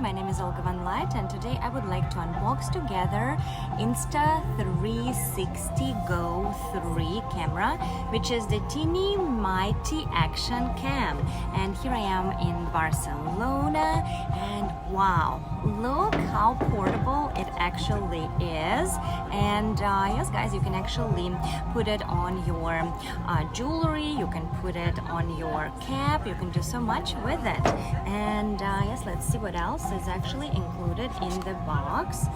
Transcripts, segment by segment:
my name is Olga Van Light, and today I would like to unbox together Insta360 Go 3 camera, which is the teeny mighty action cam. And here I am in Barcelona, and wow, look how portable it actually is. And yes guys, you can actually put it on your jewelry, you can put it on your cap, you can do so much with it. And yes, let's see what else is actually included in the box.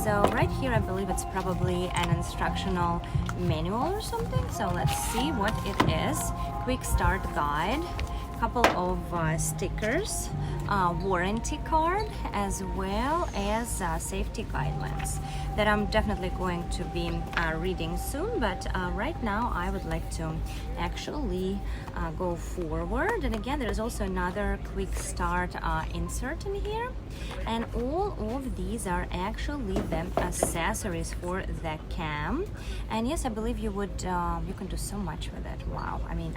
So right here I believe it's probably an instructional manual or something, so let's see what it is. Quick start guide, couple of stickers, warranty card, as well as safety guidelines that I'm definitely going to be reading soon. But right now I would like to actually go forward. And again, there's also another quick start insert in here, and all of these are actually the accessories for the cam. And yes, I believe you would you can do so much with it. Wow, I mean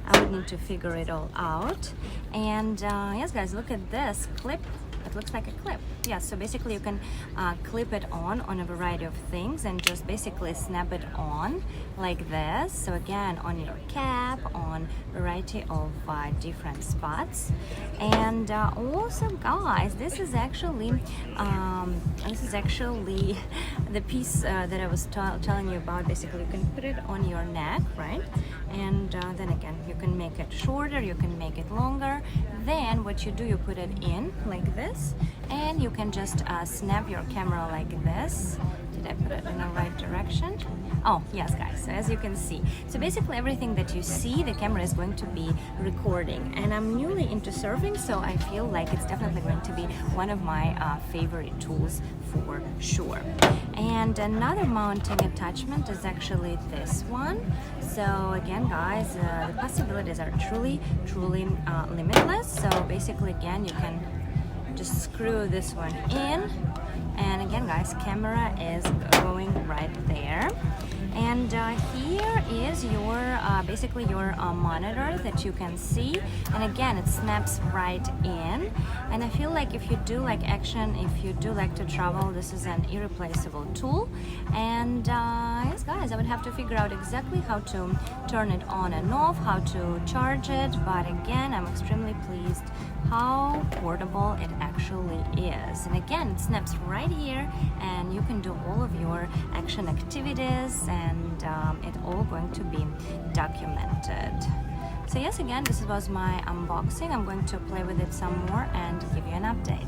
I would need to figure it all out. And yes guys, look at this clip. It looks like a clip. Yeah, so basically you can clip it on a variety of things and just basically snap it on like this. So again, on your cap, on a variety of different spots. And also guys, this is actually the piece that I was telling you about. Basically you can put it on your neck, right? And then again, you can make it shorter, you can make it longer. Then what you do, you put it in like this, and you can just snap your camera like this. Did I put it in the right direction? Oh yes guys, so as you can see, so basically everything that you see, the camera is going to be recording. And I'm newly into surfing, so I feel like it's definitely going to be one of my favorite tools for sure. And another mounting attachment is actually this one. So again guys, the possibilities are truly limitless. So basically again, you can just screw this one in, and again guys, camera is going right there. And here is your basically your monitor that you can see, and again it snaps right in. And I feel like if you do like action, if you do like to travel, this is an irreplaceable tool. And yes guys, I would have to figure out exactly how to turn it on and off, how to charge it, but again, I'm extremely pleased how portable it actually is. And again, it snaps right here, and you can do all of your action activities, and it's all going to be documented. So yes, again, this was my unboxing. I'm going to play with it some more and give you an update.